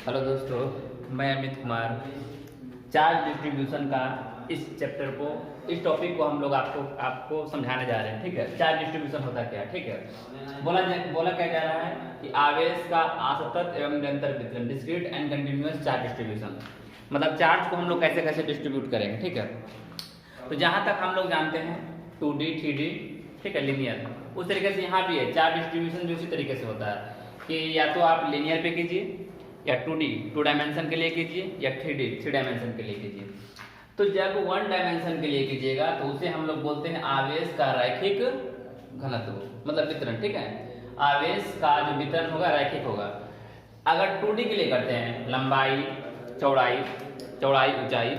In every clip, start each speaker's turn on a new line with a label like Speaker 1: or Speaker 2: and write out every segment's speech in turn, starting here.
Speaker 1: Hello दोस्तों, मैं Amit Kumar. Charge distribution का इस चैप्टर को, इस टॉपिक को हम लोग आपको समझाने जा रहे हैं। ठीक है, चार्ज डिस्ट्रीब्यूशन होता क्या है। ठीक है, बोला क्या जा रहा है कि आवेश का असतत एवं निरंतर वितरण, discrete and continuous charge distribution. मतलब चार्ज को हम लोग कैसे कैसे डिस्ट्रीब्यूट करेंगे। ठीक है, तो जहाँ तक हम लोग जानते हैं 2D 3D, ठीक है, लीनियर, उस तरीके से यहाँ भी है चार्ज डिस्ट्रीब्यूशन भी उसी तरीके से होता है कि या तो आप लीनियर पे कीजिए, या 2D 2 डायमेंशन के लिए कीजिए, या 3D 3 डायमेंशन के लिए कीजिए। तो जब 1 डायमेंशन के लिए कीजिएगा तो उसे हम लोग बोलते हैं आवेश का रैखिक घनत्व, मतलब वितरण। ठीक है, आवेश का जो वितरण होगा रैखिक होगा। अगर 2D के लिए करते हैं लंबाई चौड़ाई ऊंचाई,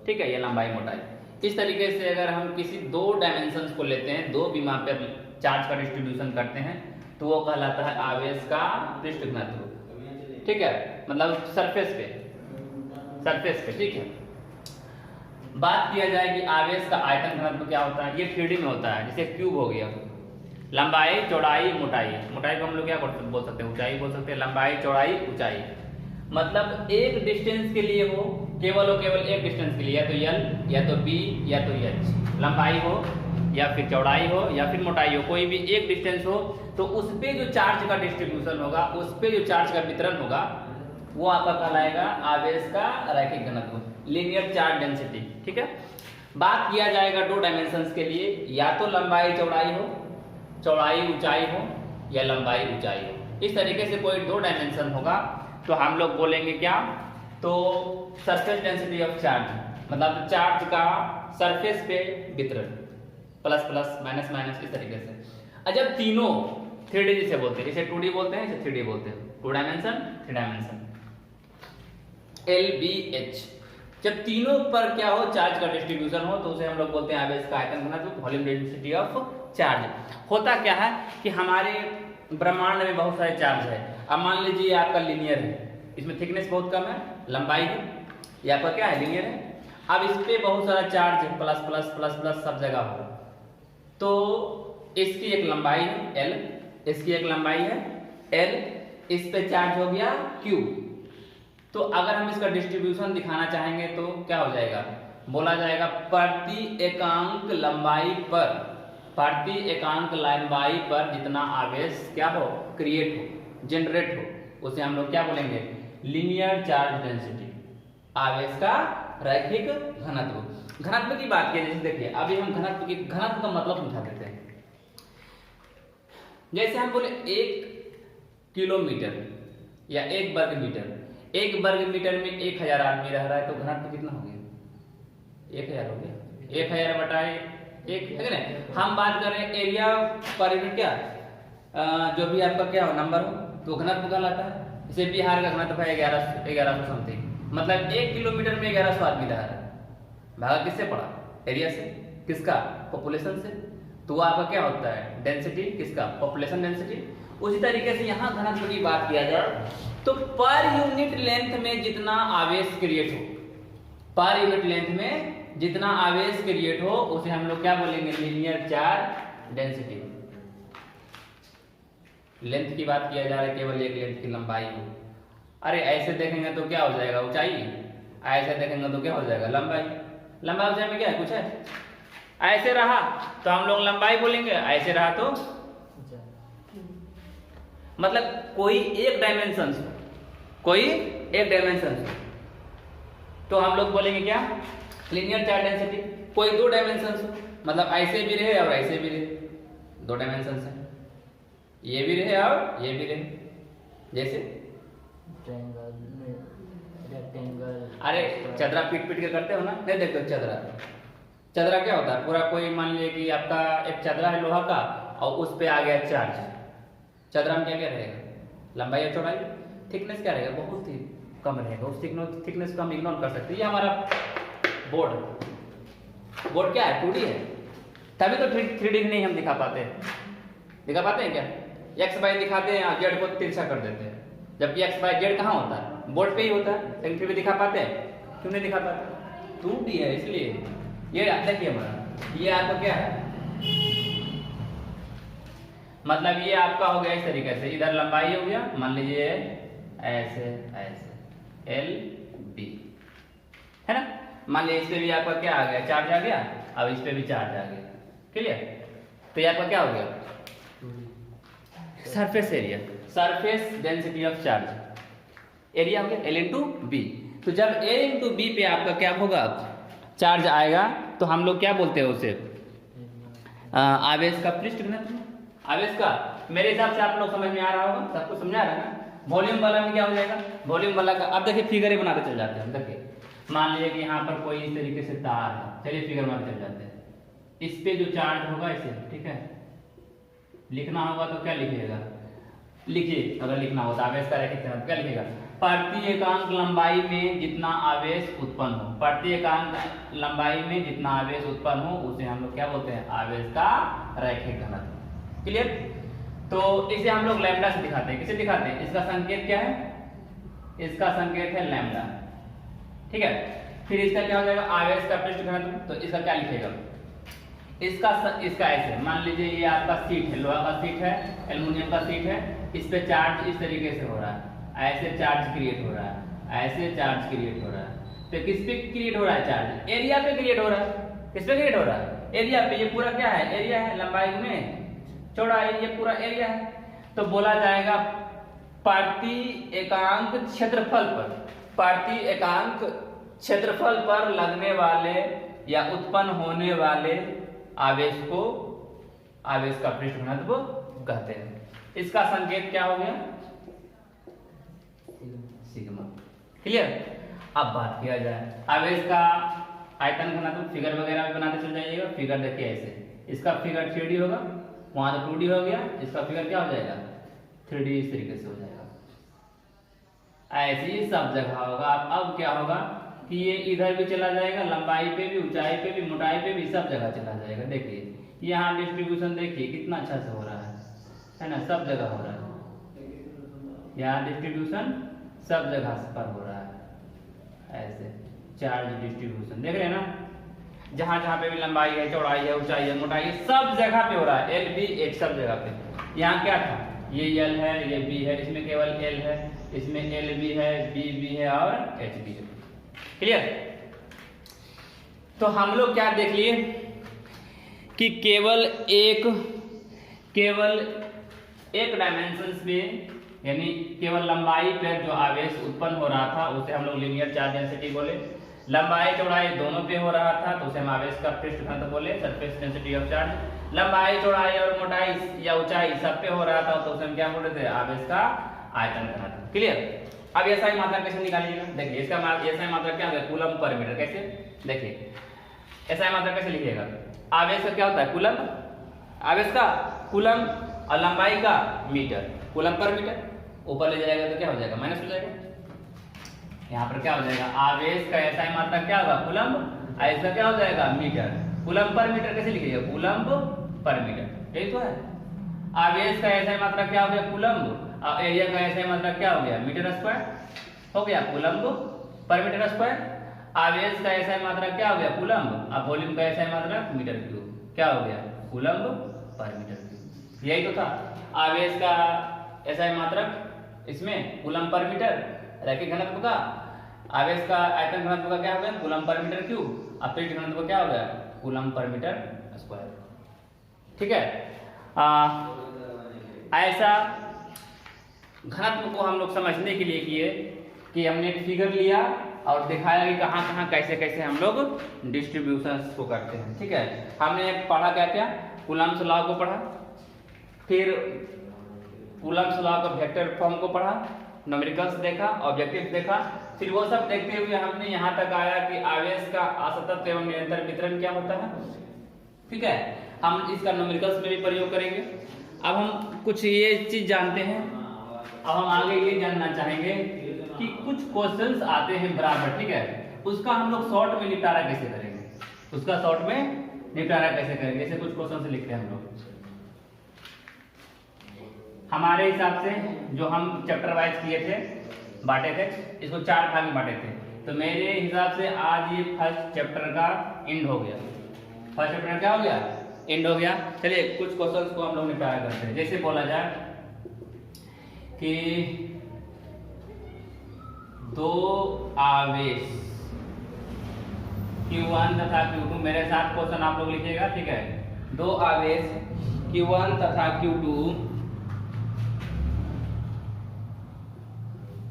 Speaker 1: ठीक है, ये लंबाई मोटाई, इस तरीके से अगर हम किसी 2 डायमेंशंस को लेते हैं, 2 विमा पर चार्ज का डिस्ट्रीब्यूशन करते हैं, तो वो कहलाता है आवेश का पृष्ठ घनत्व। ठीक है, मतलब सरफेस पे। ठीक है, बात किया जाए कि आवेश का आयतन घनत्व क्या होता है। ये 3D में होता है, जैसे क्यूब हो गया, लंबाई चौड़ाई मोटाई को हम लोग क्या बोल सकते हैं, ऊंचाई बोल सकते हैं। लंबाई चौड़ाई ऊंचाई मतलब एक डिस्टेंस के लिए हो, केवल एक डिस्टेंस के लिए, या तो L या तो B या तो H, लंबाई हो या फिर चौड़ाई हो या फिर मोटाई हो, कोई भी एक डिस्टेंस हो, तो उस पे जो चार्ज का डिस्ट्रीब्यूशन होगा, उस पे जो चार्ज का वितरण होगा, वो आपका कहलाएगा आवेश का रैखिक घनत्व, लीनियर चार्ज डेंसिटी। ठीक है, बात किया जाएगा 2 डायमेंशंस के लिए, या तो लंबाई चौड़ाई हो, चौड़ाई ऊंचाई हो, या लंबाई ऊंचाई हो। इस तरीके से कोई 2 डायमेंशन होगा तो हम लोग बोलेंगे क्या, तो सरफेस डेंसिटी ऑफ चार्ज, मतलब चार्ज का सरफेस पे वितरण, प्लस प्लस माइनस माइनस, इस तरीके से। जब तीनों 3D जिसे बोलते हैं, इसे 2D बोलते हैं, इसे 3D बोलते हैं, 2 डायमेंशन 3 डायमेंशन, LBH। जब तीनों पर क्या हो, चार्ज का डिस्ट्रीब्यूशन हो, तो उसे हम लोग बोलते हैं आवेश का आयतन घनत्व, वॉल्यूम डेंसिटी ऑफ चार्ज। होता क्या है कि हमारे ब्रह्मांड में बहुत सारे चार्ज है। अब मान लीजिए आपका लीनियर है, इसमें थिकनेस बहुत कम है, लंबाई है, ये आपका क्या है, लीनियर है। अब इस पे बहुत सारा चार्ज है, प्लस प्लस प्लस प्लस सब जगह हो, तो इसकी एक लंबाई है L, इसकी एक लंबाई है L, इस पे चार्ज हो गया Q। तो अगर हम इसका डिस्ट्रीब्यूशन दिखाना चाहेंगे तो क्या हो जाएगा, बोला जाएगा प्रति एकांक लंबाई पर जितना आवेश क्या हो, क्रिएट हो, जनरेट हो, उसे हम लोग क्या बोलेंगे, लीनियर चार्ज डेंसिटी, आवेश का रैखिक घनत्व। घनत्व की बात की, जैसे देखिए अभी हम घनत्व का मतलब समझा देते हैं। जैसे हम बोले 1 किलोमीटर या 1 वर्ग मीटर, 1 वर्ग मीटर में 1000 आदमी रह रहा है, तो घनत्व कितना हो गया, 1000 हो गया, 1000 बटाए 1, है ना। हम बात कर रहे हैं एरिया पर यूनिट, क्या जो भी आपका क्या हो नंबर हो, तो घनत्व कहलाता है। जैसे बिहार का घनत्व है 1100 समथिंग, मतलब 1 किलोमीटर में 1100 आदमी रह रहा है, भागा किससे पड़ा, एरिया से, किसका, पॉपुलेशन से। तो वो आपका क्या होता है, डेंसिटी, किसका, पॉपुलेशन डेंसिटी। उसी तरीके से यहाँ घनत्व की बात किया जाए तो पर यूनिट लेंथ में जितना आवेश क्रिएट हो, पर यूनिट लेंथ में जितना आवेश क्रिएट हो, उसे हम लोग क्या बोलेंगे, लीनियर चार्ज डेंसिटी। लेंथ की बात किया जा रहा है, केवल एक लेंथ की लंबाई हो। अरे ऐसे देखेंगे तो क्या हो जाएगा, ऊंचाई, ऐसे देखेंगे तो क्या हो जाएगा, लंबाई। लंबाई ऊंचाई में क्या है, कुछ है। ऐसे रहा तो हम लोग लंबाई बोलेंगे, ऐसे रहा तो मतलब कोई एक डायमेंशन तो हम लोग बोलेंगे क्या, लीनियर चार्ज डेंसिटी। कोई 2 डायमेंशन मतलब ऐसे भी रहे और ऐसे भी रहे, 2 डायमेंशन है, ये भी रहे और ये भी रहे, जैसे रेक्टेंगल। अरे चदरा पीट के करते हो ना, नहीं देखते हो चदरा क्या होता है, पूरा कोई मान लीजिए कि आपका एक चदरा है लोहा का, और उस पे आ गया चार्ज। चदरा में क्या क्या रहेगा, लंबाई और चौड़ाई, थिकनेस क्या रहेगा, बहुत ही कम रहेगा, उस थिकनेस को हम इग्नोर कर सकते हैं। ये हमारा बोर्ड क्या है, 2D है, तभी तो 3D नहीं हम दिखा पाते हैं क्या, एक्स वाई दिखाते हैं, जेड को तिरछा कर देते हैं, जबकि एक्स वाई जेड कहाँ होता है, बोर्ड पे ही होता है, लेकिन फिर भी दिखा पाते हैं, क्यों नहीं दिखा पाते, 2D है इसलिए। ये देखिए हमारा, ये आपका क्या है, मतलब ये आपका हो गया इस तरीके से, इधर लंबाई हो गया, मान लीजिए ऐसे ऐसे एल बी, है ना। मान लीजिए इस पे भी आपका क्या आ गया, चार्ज आ गया, अब इस पे भी चार्ज आ गया, क्लियर। तो ये आपका क्या हो गया, surface area, surface density of charge area हो गया एल इंटू बी। तो जब एल इंटू बी पे आपका क्या होगा, चार्ज आएगा, तो हम लोग क्या बोलते हैं उसे, आवेश का पृष्ठ घनत्व, आवेश का। मेरे हिसाब से आप लोग समझ में आ रहा होगा, सबको समझा रहा है ना। वॉल्यूम वाला में क्या हो जाएगा, वॉल्यूम वाला का अब देखिए फिगर ही बनाते चल जाते हैं। देखिए मान लीजिए कि यहाँ पर कोई इस तरीके से तार है, चलिए फिगर बनाते चल जाते हैं। इस पे जो चार्ज होगा इसे, ठीक है, लिखना होगा तो क्या लिखिएगा, लिखिए अगर लिखना हो तो आवेश का रैखिक घनत्व क्या लिखिएगा, प्रति एकांक लंबाई में जितना आवेश उत्पन्न हो, प्रति एकांक लंबाई में जितना आवेश उत्पन्न हो उसे हम लोग क्या बोलते हैं, आवेश का रैखिक घनत्व, क्लियर। तो इसे हम लोग लैम्डा से दिखाते हैं, किसे दिखाते हैं, इसका संकेत क्या है, इसका संकेत है लैम्डा, ठीक है। फिर इसका क्या हो जाएगा, आवेश का पृष्ठ घनत्व, तो इसका क्या लिखेगा, इसका ऐसे मान लीजिए ये आपका सीट है, लोहा का सीट है, एल्युमिनियम का सीट है, इस पे चार्ज इस तरीके से हो रहा है, ऐसे चार्ज क्रिएट हो रहा है, ऐसे चार्ज क्रिएट हो रहा है। तो किस पे क्रिएट हो रहा है चार्ज, एरिया पे क्रिएट हो रहा है, किस पे क्रिएट हो रहा है, एरिया पे। ये पूरा क्या है, एरिया है, लंबाई में चौड़ाई, ये पूरा एरिया है। तो बोला जाएगा प्रति एकांक क्षेत्रफल पर, प्रति एकांक क्षेत्रफल पर लगने वाले या उत्पन्न होने वाले आवेश को आवेश का पृष्ठ घनत्व कहते हैं। इसका संकेत क्या हो गया, सिग्मा, क्लियर। अब बात किया जाए आवेश का आयतन घनत्व, फिगर वगैरह भी बनाते चल जाइएगा। फिगर देखिए ऐसे, इसका फिगर 3D होगा, वहां तो 2D हो गया, इसका फिगर क्या हो जाएगा 3D, इस तरीके से हो जाएगा। ऐसे ही सब जगह होगा। अब क्या होगा कि ये इधर भी चला जाएगा, लंबाई पे भी, ऊंचाई पे भी, मोटाई पे भी, सब जगह चला जाएगा। देखिए यहाँ डिस्ट्रीब्यूशन देखिए कितना अच्छा से हो रहा है ना, सब जगह हो रहा है, यहाँ डिस्ट्रीब्यूशन सब जगह पर हो रहा है। ऐसे चार्ज डिस्ट्रीब्यूशन देख रहे हैं ना, जहां जहां पे भी लंबाई है, चौड़ाई है, ऊंचाई है, मोटाई है, सब जगह पे हो रहा है, एल बी एच सब जगह पे। यहाँ क्या था, ये एल है, ये बी है, इसमें केवल एल है, इसमें एल भी है, बी भी है और एच भी है, क्लियर। तो हम लोग क्या देख लिए कि केवल एक डायमेंशंस में, यानी केवल लंबाई पर जो आवेश उत्पन्न हो रहा था उसे हम लोग लीनियर चार्ज डेंसिटी बोले। लंबाई चौड़ाई दोनों पे हो रहा था तो उसे हम आवेश का पृष्ठ घनत्व बोले, सरफेस डेंसिटी ऑफ चार्ज। लंबाई चौड़ाई और मोटाई या ऊंचाई सब पे हो रहा था तो उसे हम क्या बोलते थे, आवेश का आयतन घनत्व, क्लियर। अब एसआई मात्रा कैसे निकालिएगा, देखिए इसका एसआई मात्रा क्या होगा, कूलम पर मीटर। कैसे, देखिए एसआई मात्रा कैसे लिखिएगा, आवेश का क्या होता है कूलम, आवेश का कूलम और लंबाई का मीटर, कूलम पर मीटर। ऊपर ले जाएगा तो क्या हो जाएगा, माइनस हो जाएगा। यहाँ पर क्या हो जाएगा, आवेश का एसआई मात्रा क्या होगा कूलम, और इसका क्या हो जाएगा मीटर। कूलम पर मीटर कैसे लिखिएगा, कूलम पर मीटर, यही तो है। आवेश का एसआई मात्रा क्या हो गया कूलम, और एरिया का एसआई मात्रा क्या हो गया मीटर स्क्वायर, हो गया कूलम पर मीटर स्क्वायर। आवेश का एसआई मात्रा क्या हो गया कूलम, और वॉल्यूम का एसआई मात्रा मीटर क्यूब, क्या हो गया कूलम पर मीटर क्यूब। यही तो था आवेश का एसआई मात्रक, इसमें कूलम पर मीटर रैखिक घनत्व का, आवेश का आयतन घनत्व का क्या हो गया कूलम पर मीटर क्यूब, और पृष्ठ घनत्व क्या हो गया कूलम पर मीटर स्क्वायर, ठीक है। ऐसा घनत्व को हम लोग समझने के लिए किए कि हमने एक फिगर लिया और दिखाया कि कहाँ कहाँ कैसे कैसे हम लोग डिस्ट्रीब्यूशन को करते हैं, ठीक है। हमने पढ़ा क्या क्या, कूलम्स लॉ को पढ़ा, फिर कूलम्स लॉ का वेक्टर फॉर्म को पढ़ा, न्यूमेरिकल्स देखा, ऑब्जेक्टिव देखा, फिर वो सब देखते हुए हमने यहाँ तक आया कि आवेश का असतत एवं निरंतर वितरण क्या होता है, ठीक है। हम इसका न्यूमेरिकल्स में भी प्रयोग करेंगे। अब हम कुछ ये चीज जानते हैं, अब हम आगे ये जानना चाहेंगे कि कुछ क्वेश्चंस आते हैं बराबर, ठीक है, उसका हम लोग शॉर्ट में निपटारा कैसे करेंगे, उसका शॉर्ट में निपटारा कैसे करेंगे। जैसे कुछ क्वेश्चन लिखते हैं हम लोग हमारे हिसाब से, जो हम चैप्टर वाइज किए थे, बांटे थे, इसको 4 भाग में बांटे थे। तो मेरे हिसाब से आज ये फर्स्ट चैप्टर का एंड हो गया, फर्स्ट चैप्टर क्या हो गया एंड हो गया। चलिए कुछ क्वेश्चंस को हम लोग निपटारा करते हैं। जैसे बोला जाए कि दो आवेश Q1 तथा Q2, मेरे साथ क्वेश्चन आप लोग लिखिएगा, ठीक है। दो आवेश Q1 तथा Q2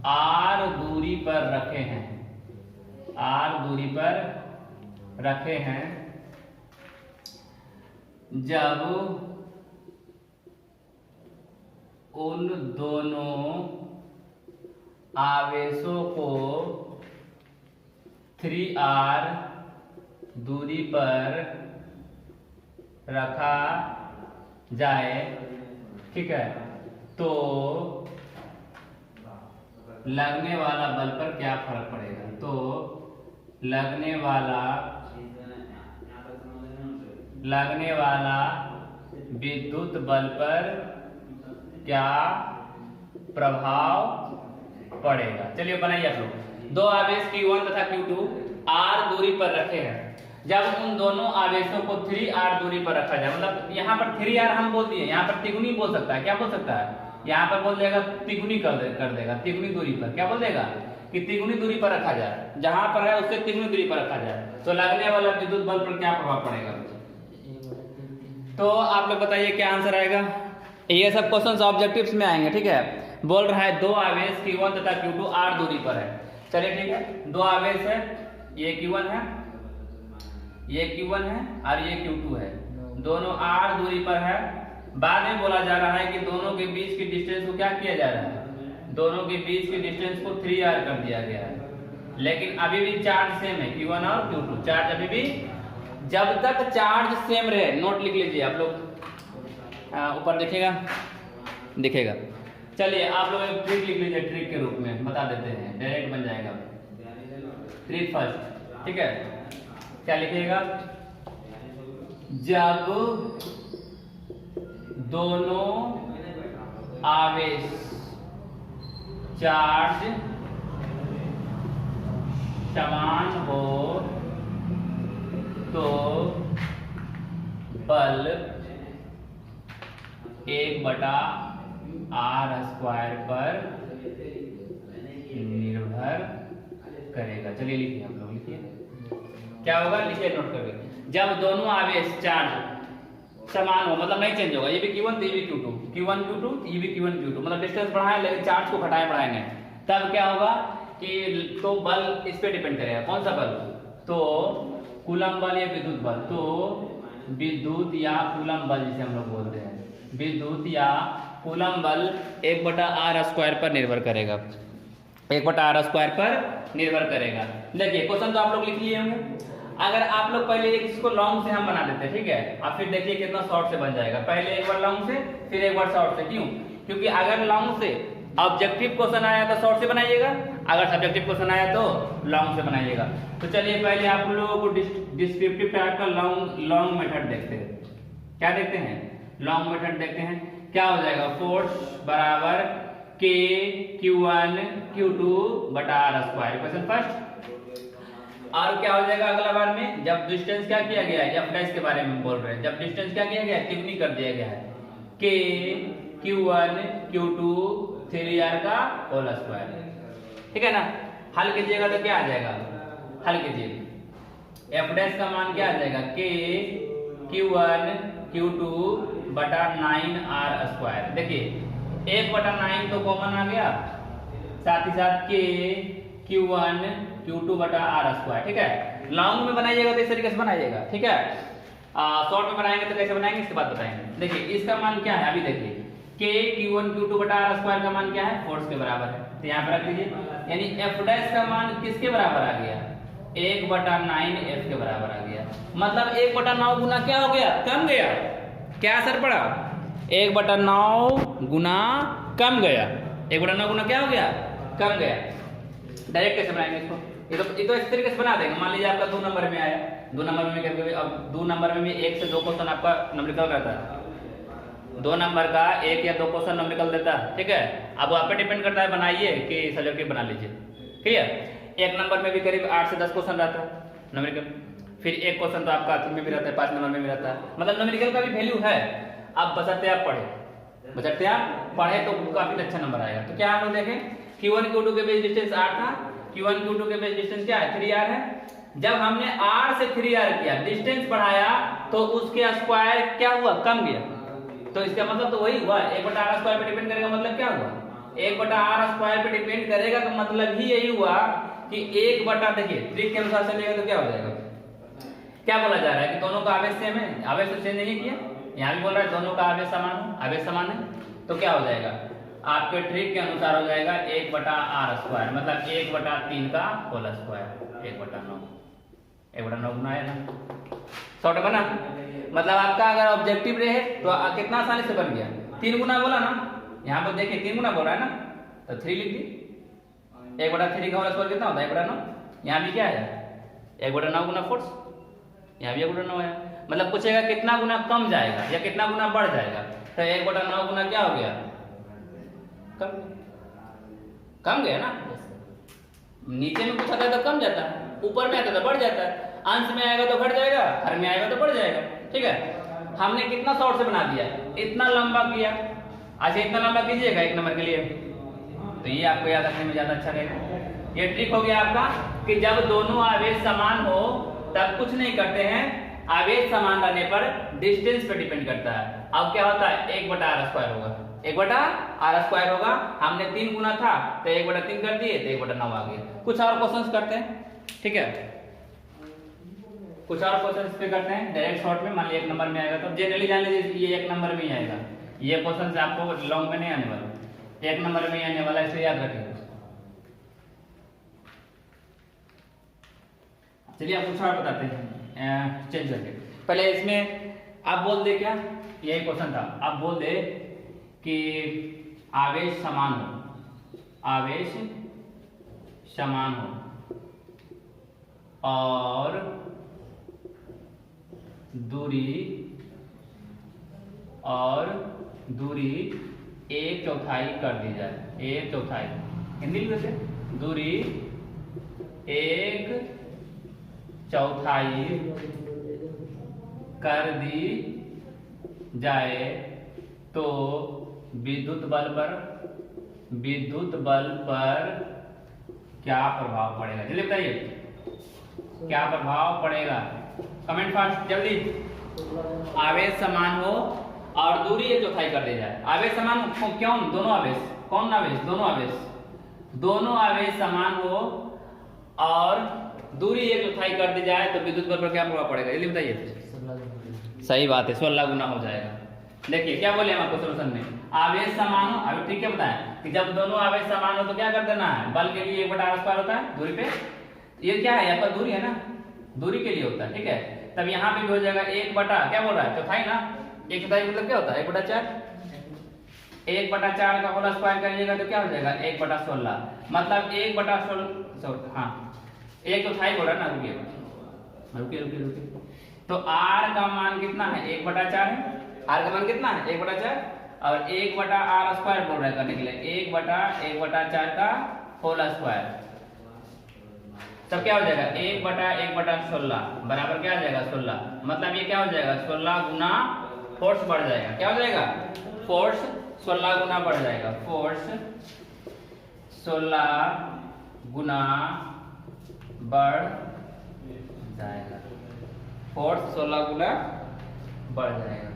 Speaker 1: R दूरी पर रखे हैं, R दूरी पर रखे हैं, जब उन दोनों आवेशों को 3R दूरी पर रखा जाए, ठीक है, तो लगने वाला बल पर क्या फर्क पड़ेगा। तो लगने वाला विद्युत बल पर क्या प्रभाव पड़ेगा। चलिए बनाइए आप लोग। दो आवेश Q1 तथा Q2 R दूरी पर रखे हैं, जब उन दोनों आवेशों को 3R दूरी पर रखा जाए, मतलब यहाँ पर 3R हम बोल दिए, यहाँ पर तिगुनी बोल सकता है। क्या बोल सकता है? यहाँ पर बोल देगा तिगुनी कर देगा, तिगुनी दूरी पर। क्या बोल देगा कि तिगुनी दूरी पर रखा जाए, जहां पर है उससे तिगुनी दूरी पर रखा जाए, तो लगने वाला विद्युत बल पर क्या प्रभाव पड़ेगा। तो आप लोग बताइए क्या आंसर आएगा। ये सब क्वेश्चन ऑब्जेक्टिव्स में आएंगे, ठीक है। बोल रहा है दो आवेश Q1 तथा Q2 R दूरी पर है। चलिए ठीक है, दो आवेश है, ये Q1 है, ये Q1 है और ये Q2 है, दोनों R दूरी पर है। बाद में बोला जा रहा है कि दोनों के बीच की डिस्टेंस को क्या किया जा रहा है, दोनों के बीच की डिस्टेंस को 3R कर दिया गया है, लेकिन अभी भी चार्ज सेम है Q1 और Q2, चार्ज अभी भी, जब तक चार्ज सेम रहे, नोट लिख लीजिए आप लोग, ऊपर दिखेगा। चलिए आप लोग एक ट्रिक लिख लीजिए, ट्रिक के रूप में बता देते हैं, डायरेक्ट बन जाएगा। ट्रिक फर्स्ट, ठीक है, क्या लिखिएगा, जब दोनों आवेश चार्ज समान हो तो बल 1/r² पर निर्भर करेगा। चलिए लिखिए, हम लोग लिखिए, क्या होगा, लिखिए नोट करके। जब दोनों आवेश चार्ज समान हो, मतलब नहीं चेंज होगा, ये भी Q1 तो ये भी Q2, Q1 Q2 ये भी Q1 Q2, मतलब डिस्टेंस बढ़ाएं लेकिन चार्ज को घटाएं बढ़ाएंगे, तब क्या होगा कि तो बल इस पे डिपेंड करेगा। कौन सा बल, तो कूलम बल या विद्युत बल। तो विद्युत या कूलम बल जिसे हम लोग बोलते हैं, विद्युत या कूलम बल 1/r² पर निर्भर करेगा, 1/r² पर निर्भर करेगा। देखिए क्वेश्चन तो आप लोग लिख लिए होंगे। अगर आप लोग पहले एक इसको लॉन्ग से हम बना देते हैं, ठीक है, अब फिर देखिए कितना शॉर्ट से बन जाएगा। पहले एक बार लॉन्ग से, फिर एक बार शॉर्ट से। क्यों? क्योंकि अगर लॉन्ग से ऑब्जेक्टिव क्वेश्चन आया तो शॉर्ट से बनाइएगा, अगर सब्जेक्टिव क्वेश्चन आया तो लॉन्ग से बनाइएगा। तो चलिए पहले आप लोगों को डिस्क्रिप्टिव टाइप का लॉन्ग मेथड देखते हैं। क्या देखते हैं? लॉन्ग मेथड देखते हैं। क्या हो जाएगा, फोर्स बराबर K Q1 Q2/r², equation first. और क्या हो जाएगा अगला बार में, जब डिस्टेंस क्या किया गया है, f' के बारे में बोल रहे हैं, जब डिस्टेंस क्या किया गया है, तिगुनी कर दिया गया है, K Q1 Q2 3R², ठीक है ना। हल कीजिएगा तो क्या आ जाएगा, हल कीजिए, f' का मान क्या आ जाएगा, K Q1 Q2/9R²। देखिए 1/9 तो कॉमन आ गया, साथ ही साथ K Q1 Q2/r², ठीक है। लॉन्ग में बनाइएगा तो इस तरीके से बनाइएगा, ठीक है। शॉर्ट में बनाएंगे तो कैसे बनाएंगे इसके बाद बताएंगे। देखिए इसका मान क्या है, अभी देखिए K Q1 Q2/r² का मान क्या है, फोर्स के बराबर है, तो यहाँ पर रख दीजिए। यानी f' का मान किसके बराबर आ गया, 1/9 F के बराबर आ गया। मतलब 1/9 गुना क्या हो गया, कम गया। क्या असर पड़ा, 1/9 गुना कम गया, 1/9 गुना क्या हो गया, कम गया। डायरेक्ट कैसे बनाएंगे इसको, ये तो इस तरीके से बना देंगे। मान लीजिए आपका 2 नंबर में आया, 2 नंबर में कभी अब 2 नंबर में भी 1 से 2 क्वेश्चन आपका न्यूमेरिकल रहता है, 2 नंबर का 1 या 2 क्वेश्चन न्यूमेरिकल देता है, ठीक है। अब आप पे डिपेंड करता है बनाइए कि सब्जेक्टिव बना लीजिए, ठीक है। 1 नंबर में भी करीब 8 से 10 क्वेश्चन रहता है न्यूमेरिकल, फिर 1 क्वेश्चन तो आपका 3 में भी रहता है, 5 नंबर में भी रहता है, मतलब न्यूमेरिकल का भी वैल्यू है। अब बशर्ते आप पढ़े तो काफी अच्छा नंबर आएगा। तो क्या हम लोग देखें, Q1 Q2 के बीच डिस्टेंस R था, Q1 Q2 के बीच डिस्टेंस क्या है 3R है। जब हमने R से 3R किया, डिस्टेंस बढ़ाया तो उसके स्क्वायर क्या हुआ, कम गया। तो इसका मतलब तो वही हुआ, 1/r स्क्वायर पे डिपेंड करेगा, मतलब क्या हुआ 1/r स्क्वायर पे डिपेंड करेगा, तो मतलब ही यही हुआ कि 1 देखिए ट्रिक के अनुसार चलेगा तो क्या हो जाएगा, क्या बोला जा रहा है कि दोनों का आवेश सेम है, आवेश तो चेंज नहीं किया। यहाँ भी बोल रहा है दोनों का आवेश समान हो, आवेश समान है, तो क्या हो जाएगा आपके ट्रिक के अनुसार हो जाएगा 1/r स्क्वायर, मतलब 1/3 का होल स्क्वायर 1/9, 1/9 गुना है ना, शॉर्ट बना। मतलब आपका अगर ऑब्जेक्टिव रहे तो कितना आसानी से बन गया, 3 गुना बोला ना, यहाँ पर देखिए 3 गुना बोल रहा है ना, तो 3 लिख दी, 1/3 का होल स्क्वायर कितना होता है 1/9। यहाँ भी क्या है 1/9 गुना फोर्स, यहाँ भी 1/9 है, मतलब पूछेगा कितना गुना कम जाएगा या कितना गुना बढ़ जाएगा, तो 1/9 गुना क्या हो गया, कम गया ना। नीचे में पूछा था तो कम जाता है, ऊपर में आता तो बढ़ जाता है, अंश में आएगा तो घट जाएगा, हर में आएगा तो बढ़ जाएगा। ठीक है, हमने कितना शॉर्ट से बना दिया, इतना लंबा किया। अच्छा इतना लंबा कीजिएगा 1 नंबर के लिए, तो ये आपको याद रखने में ज्यादा अच्छा रहेगा। ये ट्रिक हो गया आपका कि जब दोनों आवेश समान हो तब कुछ नहीं करते हैं, आवेश समान रहने पर डिस्टेंस पे डिपेंड करता है। अब क्या होता है 1/r स्क्वायर होगा, 1/r स्क्वायर होगा, हमने 3 गुना था तो 1/3 कर दिए तो 1/9 आ गया। कुछ और क्वेश्चंस करते हैं, ठीक है, कुछ और क्वेश्चंस पे करते हैं डायरेक्ट शॉर्ट में। मान लिया 1 नंबर में आएगा तो जनरली जान लीजिए ये 1 नंबर में ही आएगा, ये क्वेश्चन आपको लॉन्ग में नहीं आने वाला, 1 नंबर में ही आने वाला, इसे याद रखिए। चलिए आप कुछ और बताते हैं चेंज करके। पहले इसमें आप बोल दे, क्या यही क्वेश्चन था, आप बोल दे कि आवेश समान हो, आवेश समान हो और दूरी 1/4 कर दी जाए, 1/4 हिंदी में कैसे, दूरी 1/4 कर दी जाए तो विद्युत बल पर क्या प्रभाव पड़ेगा, जल्दी बताइए क्या प्रभाव पड़ेगा, कमेंट फास्ट जल्दी। आवेश समान हो और दूरी 1/4 कर दी जाए, आवेश समान हो क्यों, दोनों आवेश, कौन आवेश, दोनों आवेश समान हो और दूरी 1/4 कर दी जाए तो विद्युत बल पर क्या प्रभाव पड़ेगा, जल्दी बताइए। सही बात है, 16 गुना हो जाएगा। देखिए क्या बोले हम आपको सोल्यूशन में, आवेश समान हो, अभी ठीक है बताएं कि जब दोनों आवेश समान हो तो क्या कर देना है, बल के लिए 1/r स्क्वायर होता है दूरी पे, ये क्या है आपका दूरी है ना, दूरी के लिए होता है। ठीक है, तब यहाँ पे भी हो जाएगा 1/, क्या बोल रहा है चौथाई ना, 1/4 मतलब क्या होता है 1/4, 1/4 का होल स्क्वायर करिएगा तो क्या हो जाएगा 1/16, मतलब 1/16, हाँ 1/4 बोल रहा है ना, रुकिए तो r का मान कितना है 1/4 है, r का मान कितना है 1/4 और 1/r स्क्वायर बोल रहा है करने के लिए 1/4 का होल स्क्वायर, तब क्या हो जाएगा 1/1/16 बराबर क्या आ जाएगा 16, मतलब ये क्या हो जाएगा 16 गुना फोर्स बढ़ जाएगा, क्या हो जाएगा फोर्स 16 गुना बढ़ जाएगा, फोर्स 16 गुना बढ़ जाएगा, फोर्स 16 गुना बढ़ जाएगा।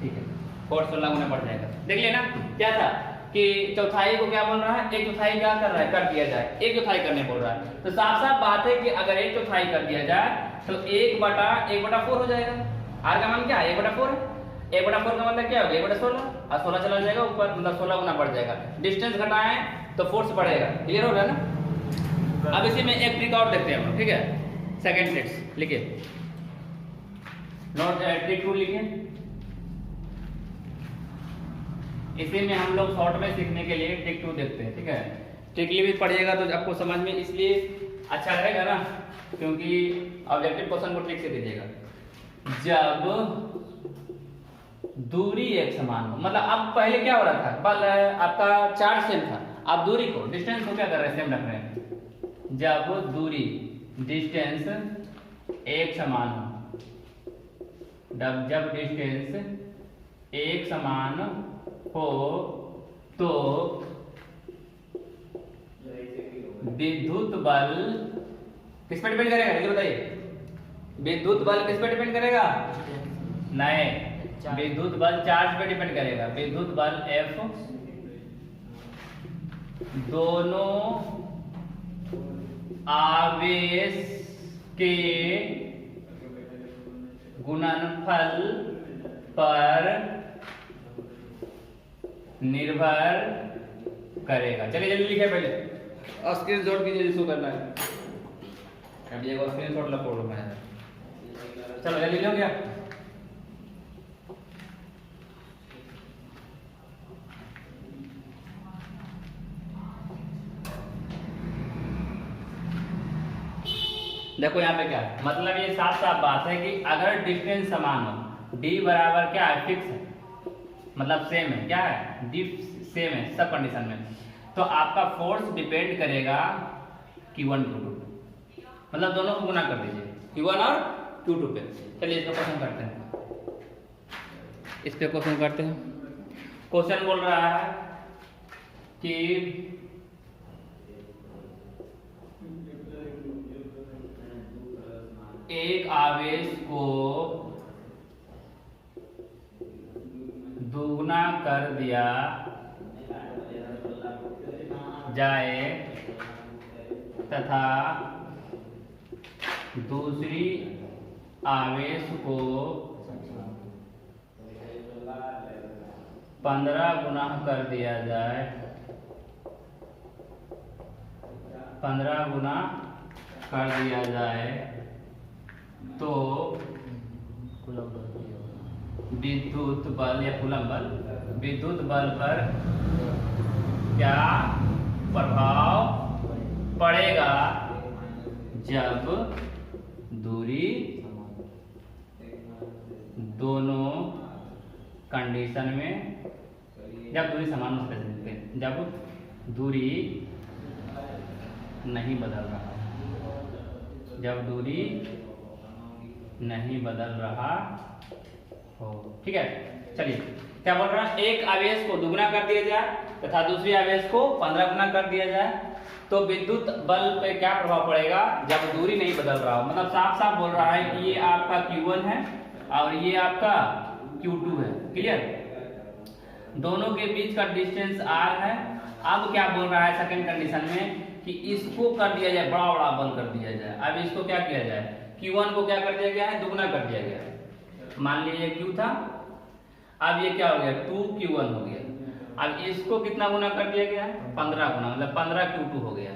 Speaker 1: ठीक है, फोर्स 16 गुना बढ़ जाएगा। देख लिया ना क्या था कि चौथाई को क्या बोल रहा है 1/4 क्या कर रहा है कर दिया जाए, 1/4 करने बोल रहा है, तो साफ साफ बात है कि अगर 1/4 कर दिया जाए तो 1/4 हो जाएगा। r का मान क्या है 1/4 है, 1/4 का मतलब क्या हो गया 1/16 और 16 चला जाएगा ऊपर, मतलब 16 गुना बढ़ जाएगा, डिस्टेंस घटाएं तो फोर्स बढ़ेगा। क्लियर हो रहा है ना। अब इसी में एक ट्रिक और देखते हैं हम लोग, ठीक है, सेकंड ट्रिक्स लिखिए, नोट ट्रिक 2 लिखिए। इसी में हम लोग शॉर्ट में सीखने के लिए ट्रिक 2 देखते हैं, ठीक है, ट्रिक भी पढ़िएगा तो आपको समझ में इसलिए अच्छा रहेगा ना, क्योंकि ऑब्जेक्टिव क्वेश्चन को ट्रिक से दीजिएगा। जब दूरी एक समान हो, मतलब अब पहले क्या हो रहा था बल आपका चार्ज सेम था, आप दूरी को डिस्टेंस को क्या कर रहे हैं सेम रख रहे हैं, जब दूरी डिस्टेंस एक समान हो, जब डिस्टेंस एक समान हो तो विद्युत बल किस पे डिपेंड करेगा, जल्दी बताइए। विद्युत बल किस पे डिपेंड करेगा? नहीं, विद्युत बल चार्ज पे डिपेंड करेगा। विद्युत बल F दोनों आवेश के गुणनफल पर निर्भर करेगा। चलिए जल्दी लिखे, पहले स्क्रीन शॉट कीजिए जिसको करना है। अब ये स्क्रीन शॉट लगा लो मैं, चलो जल्दी लिख गया। देखो यहाँ पे क्या है, मतलब ये साफ साफ बात है कि अगर डिस्टेंस समान हो, d बराबर क्या है, फिक्स है, मतलब सेम है, क्या है, d सेम है सब कंडीशन में, तो आपका फोर्स डिपेंड करेगा Q1 Q2, मतलब दोनों को गुना कर दीजिए Q1 और Q2 पे। चलिए इसको क्वेश्चन करते हैं, इस पे क्वेश्चन करते हैं। क्वेश्चन बोल रहा है कि एक आवेश को दोगुना कर दिया जाए तथा दूसरी आवेश को 15 गुना कर दिया जाए, 15 गुना कर दिया जाए तो विद्युत बल या कूलम बल, विद्युत बल पर क्या प्रभाव पड़ेगा जब दूरी दोनों कंडीशन में, जब दूरी समान हो सकते, जब दूरी नहीं बदल रहा, जब दूरी नहीं बदल रहा हो। ठीक है, चलिए क्या बोल रहा है, एक आवेश को दुगुना कर दिया जाए तथा दूसरी आवेश को 15 गुना कर दिया जाए तो विद्युत बल पे क्या प्रभाव पड़ेगा जब दूरी नहीं बदल रहा हो। मतलब साफ साफ बोल रहा है कि ये आपका Q1 है और ये आपका Q2 है, क्लियर, दोनों के बीच का डिस्टेंस R है। अब क्या बोल रहा है सेकंड कंडीशन में कि इसको कर दिया जाए, बड़ा बड़ा बल कर दिया जाए। अब इसको क्या किया जाए, Q1 को क्या कर दिया गया है, दुगुना कर दिया गया है। मान लीजिए Q था, अब ये क्या हो गया 2Q1 हो गया। अब इसको कितना गुना कर दिया गया है, 15 गुना, मतलब 15 Q2 हो गया।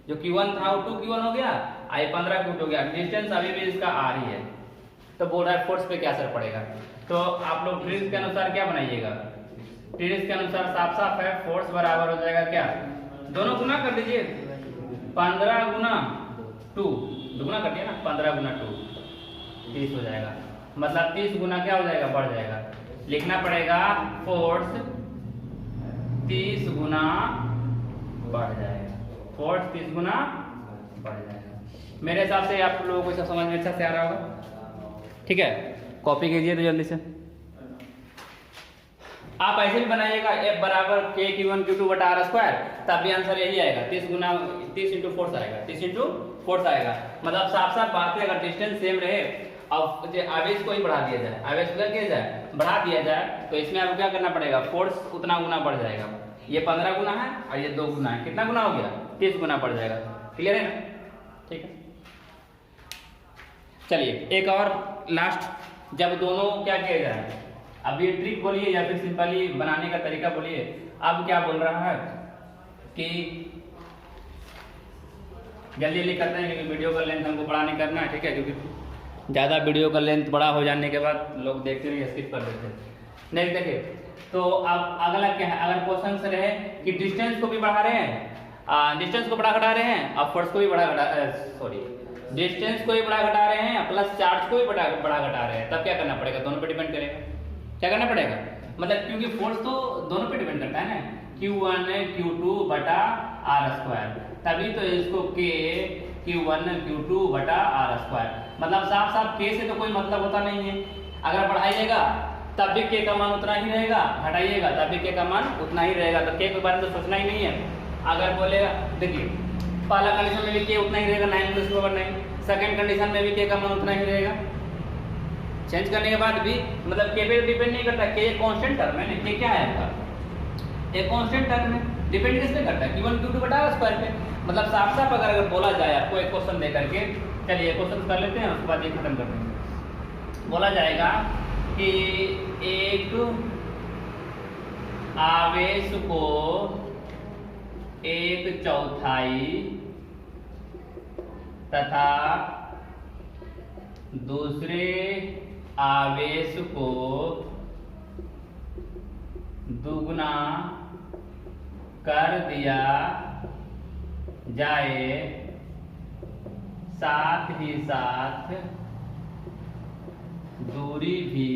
Speaker 1: जो Q1 था वो 2Q1 हो गया, आई 15 Q2 हो गया। डिस्टेंस अभी भी इसका R ही है। तो बोल रहा है फोर्स पे क्या असर पड़ेगा। तो आप लोग ट्रीज के अनुसार क्या बनाइएगा, ट्रीज के अनुसार साफ साफ है, फोर्स बराबर हो जाएगा क्या, दोनों गुना कर दीजिए, 15 गुना 2, दुगुना कर दिया ना, 15 गुना 2 30 हो जाएगा। मतलब 30 गुना क्या हो जाएगा, बढ़ जाएगा। लिखना पड़ेगा फोर्स 30 गुना बढ़ जाएगा, फोर्स 30 गुना बढ़ जाएगा। मेरे हिसाब से आप लोगों को सब समझ में अच्छा से आ रहा होगा। ठीक है, कॉपी कीजिए तो जल्दी से। आप ऐसे भी बनाइएगा F बराबर K/Q1 Q2 बटा R स्क्वायर, तब भी आंसर यही आएगा, 30 गुना 30 इंटू फोर्स आएगा, 30 इंटू फोर्स आएगा। मतलब साफ साफ बात है, अगर डिस्टेंस सेम रहे और आवेश को ही बढ़ा दिया जाए, आवेश को क्या किया जाए, बढ़ा दिया जाए, तो इसमें आपको क्या करना पड़ेगा, फोर्स उतना गुना बढ़ जाएगा। ये 15 गुना है और ये 2 गुना है, कितना गुना हो गया, 30 गुना बढ़ जाएगा। क्लियर है ना, ठीक है। चलिए एक और लास्ट, जब दोनों क्या किया जाए, अब ये ट्रिक बोलिए या फिर सिंपली बनाने का तरीका बोलिए। अब क्या बोल रहा है कि जल्दी जल्दी करते हैं क्योंकि वीडियो का लेंथ हमको बड़ा नहीं करना है, ठीक है, क्योंकि ज़्यादा वीडियो का लेंथ बड़ा हो जाने के बाद लोग देखते नहीं, स्किप कर देते हैं। नेक्स्ट देखिए, तो अब अगला क्या है, अगर क्वेश्चन से रहे कि डिस्टेंस को भी बढ़ा रहे हैं, डिस्टेंस को बढ़ा घटा रहे हैं और फोर्स को भी डिस्टेंस को भी बढ़ा घटा रहे हैं प्लस चार्ज को भी बढ़ा घटा रहे हैं, तब क्या करना पड़ेगा, दोनों पे डिपेंड करेगा, क्या करना पड़ेगा, मतलब क्योंकि फोर्स तो दोनों पे डिपेंड करता है ना, Q1 Q2 बटा R स्क्वायर, तभी तो इसको Q1 Q2 बटा R स्क्वायर। मतलब साफ साफ K से तो कोई मतलब होता नहीं है, अगर बढ़ाइएगा तब भी के का मान उतना ही रहेगा, घटाइएगा तब भी के का मान उतना ही रहेगा। तो के बारे में तो सोचना ही नहीं है। अगर बोलेगा, देखिए पहला कंडीशन में भी के उतना ही रहेगा 9 + 9, सेकंड कंडीशन में भी के का मान उतना ही रहेगा। चेंज करने के बाद भी मतलब के पे डिपेंड नहीं करता, के एक कांस्टेंट टर्म है, के क्या है आपका, एक कांस्टेंट टर्म है, डिपेंड किस पे करता है, Q1 Q2 बटा स्क्वायर पे। मतलब साफ साफ अगर बोला जाए आपको एक क्वेश्चन दे करके, चलिए क्वेश्चन कर लेते हैं उसके बाद ये खत्म कर देंगे। बोला जाएगा कि एक आवेश को 1/4 तथा दूसरे आवेश को दुगना कर दिया जाए, साथ ही साथ दूरी भी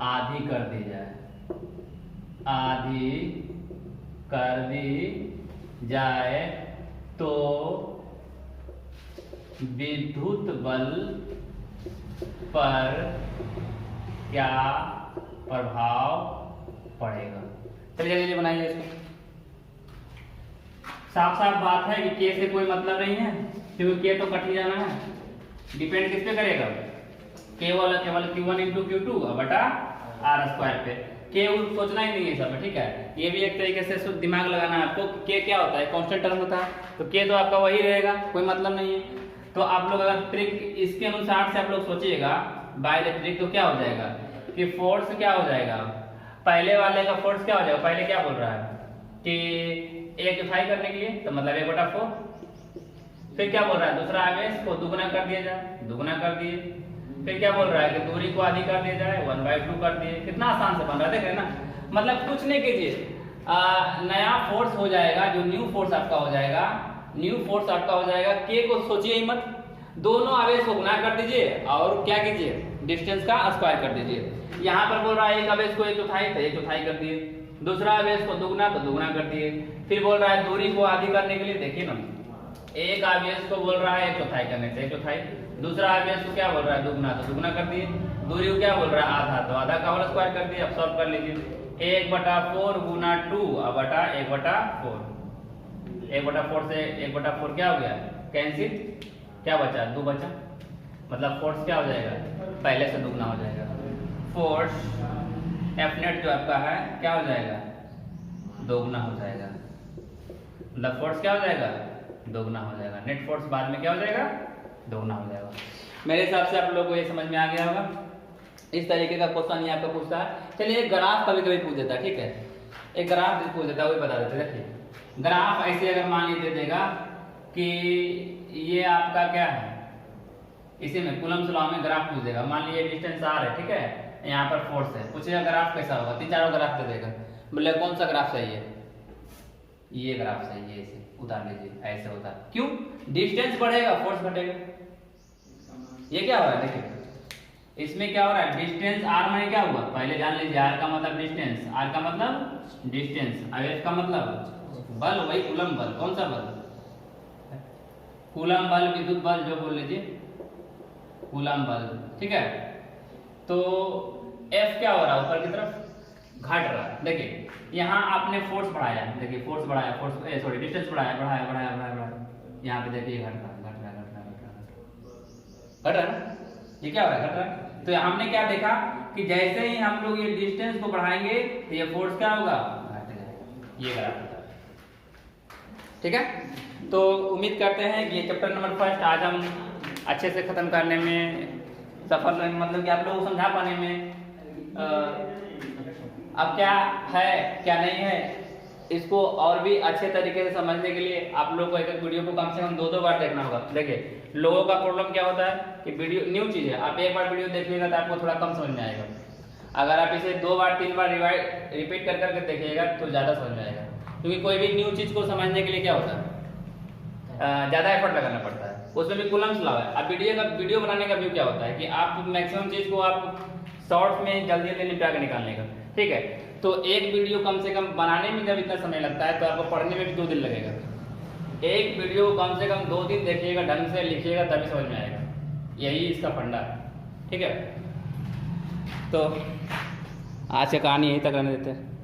Speaker 1: आधी कर दी जाए, आधी कर दी जाए तो विद्युत बल पर क्या प्रभाव पड़ेगा। चलिए जल्दी बनाइए इसको। साफ साफ बात है कि के से कोई मतलब नहीं है, क्योंकि के तो कट ही जाना है। डिपेंड किस पे करेगा, केवल Q1 × Q2 बटा r² पे। के सोचना ही नहीं है सब, ठीक है। ये भी एक तरीके से शुद्ध दिमाग लगाना है आपको। के क्या होता है, कांस्टेंट टर्म होता है, तो के तो आपका वही रहेगा, कोई मतलब नहीं है। तो आप लोग अगर ट्रिक इसके अनुसार से आप लोग सोचिएगा बाय द ट्रिक, तो क्या हो जाएगा कि फोर्स क्या हो जाएगा, पहले वाले का फोर्स क्या हो जाएगा, पहले क्या बोल रहा है कि 1/4 करने के लिए, तो मतलब 1/4। फिर क्या बोल रहा है, दूसरा आवेश को दुगना कर दिया जाए, दुगना कर दिए। फिर क्या बोल रहा है कि दूरी को आधी कर दिया जाए, 1/2 कर दिए। कितना आसान से बन रहा है, देख रहे हैं ना। मतलब कुछ नहीं कीजिए, नया फोर्स हो जाएगा, जो न्यू फोर्स आपका हो जाएगा, न्यू फोर्स आपका हो जाएगा। के को सोचिए ही मत, दोनों आवेश को गुना कर दीजिए और क्या कीजिए, डिस्टेंस का स्क्वायर कर दीजिए। यहाँ पर बोल रहा है एक आवेश को 1/4 तो 1/4 कर दिए, दूसरा आवेश को दुगना तो दुगना कर दिए। फिर बोल रहा है दूरी को आधी करने के लिए, देखिए ना, एक आवेश को बोल रहा है 1/4 करने से 1/4, दूसरा आवेश को क्या बोल रहा है दुगना तो दुगना कर दिए, दूरी को क्या बोल रहा है आधा तो आधा का होल स्क्वायर कर दिए। अब सॉल्व कर लीजिए, 1/4 गुना 2 बटा 1/4, 1/4 से 1/4 क्या हो गया, कैंसिल, क्या बचा, 2 बचा। मतलब फोर्स क्या हो जाएगा, पहले से दुगना हो जाएगा। फोर्स F नेट जो आपका है क्या हो जाएगा, दोगुना हो जाएगा। मतलब फोर्स क्या हो जाएगा, दोगुना हो जाएगा। नेट फोर्स बाद में क्या हो जाएगा, दोगुना हो जाएगा। मेरे हिसाब से आप लोगों को ये समझ में आ गया होगा। इस तरीके का क्वेश्चन ये आपका पूछता है। चलिए एक ग्राफ कभी कभी पूछ देता है, ठीक है, एक ग्राफ पूछ देता है, वही बता देते। देखिए ग्राफ ऐसे अगर मान लीजिए देगा कि ये आपका क्या है, इसी में कूलम्ब लॉ में ग्राफ पूछ देगा। मान लीजिए डिस्टेंस r है, ठीक है, यहाँ पर फोर्स है, पूछेगा ग्राफ कैसा होगा, 3-4 ग्राफ दे देगा। बोले कौन सा ग्राफ सही है, ये ग्राफ सही है, इसे उतार लीजिए, ऐसे होता है। क्यों, डिस्टेंस बढ़ेगा फोर्स घटेगा। ये क्या हो रहा है, देखिए इसमें क्या हो रहा है, डिस्टेंस r माने क्या हुआ, पहले जान लीजिए। r का मतलब डिस्टेंस, r का मतलब डिस्टेंस, आवेश का मतलब बल, वही कूलम्ब बल। कौन सा बल, कूलम्ब बल, विद्युत बल जो बोल लीजिए, कूलम्ब बल, ठीक है। तो F क्या हो रहा है, ऊपर की तरफ घट रहा है। देखिए यहाँ आपने फोर्स बढ़ाया, देखिए फोर्स बढ़ाया, फोर्स सॉरी डिस्टेंस बढ़ाया, बढ़ाया बढ़ाया बढ़ाया बढ़ाया, यहाँ पे देखिए घट रहा है, घट रहा है, घट रहा है, घट रहा है, घट रहा है ना, ये क्या हो रहा है, घट रहा है। तो हमने क्या देखा कि जैसे ही हम लोग ये डिस्टेंस को बढ़ाएंगे तो ये फोर्स क्या होगा, घट जाएगा। ये ग्राफ होता है, ठीक है। तो उम्मीद करते हैं कि ये चैप्टर नंबर 1 आज हम अच्छे से खत्म करने में सफल रहेंगे, मतलब कि आप लोगों को समझा पाने में। अब क्या है क्या नहीं है, इसको और भी अच्छे तरीके से समझने के लिए आप लोग को एक एक वीडियो को कम से कम 2-2 बार देखना होगा। देखिए लोगों का प्रॉब्लम क्या होता है कि वीडियो न्यू चीज़ है, आप एक बार वीडियो देखिएगा तो आपको थोड़ा कम समझ में आएगा। अगर आप इसे 2 बार 3 बार रिपीट कर करके देखिएगा तो ज़्यादा समझ में आएगा, क्योंकि कोई भी न्यू चीज़ को समझने के लिए क्या होता है, ज़्यादा एफर्ट लगाना पड़ता है। उसमें भी कूलम्ब लॉ है। अब वीडियो बनाने का व्यू क्या होता है कि आप मैक्सिमम चीज़ को आप शॉर्ट्स में जल्दी जल्दी निपटा के निकालने का, ठीक है। तो एक वीडियो कम से कम बनाने में जब इतना समय लगता है तो आपको पढ़ने में भी 2 दिन लगेगा। एक वीडियो कम से कम 2 दिन देखिएगा, ढंग से लिखिएगा, तभी समझ में आएगा। यही इसका फंडा है, ठीक है। तो आज की कहानी यहीं तक रहने देते हैं।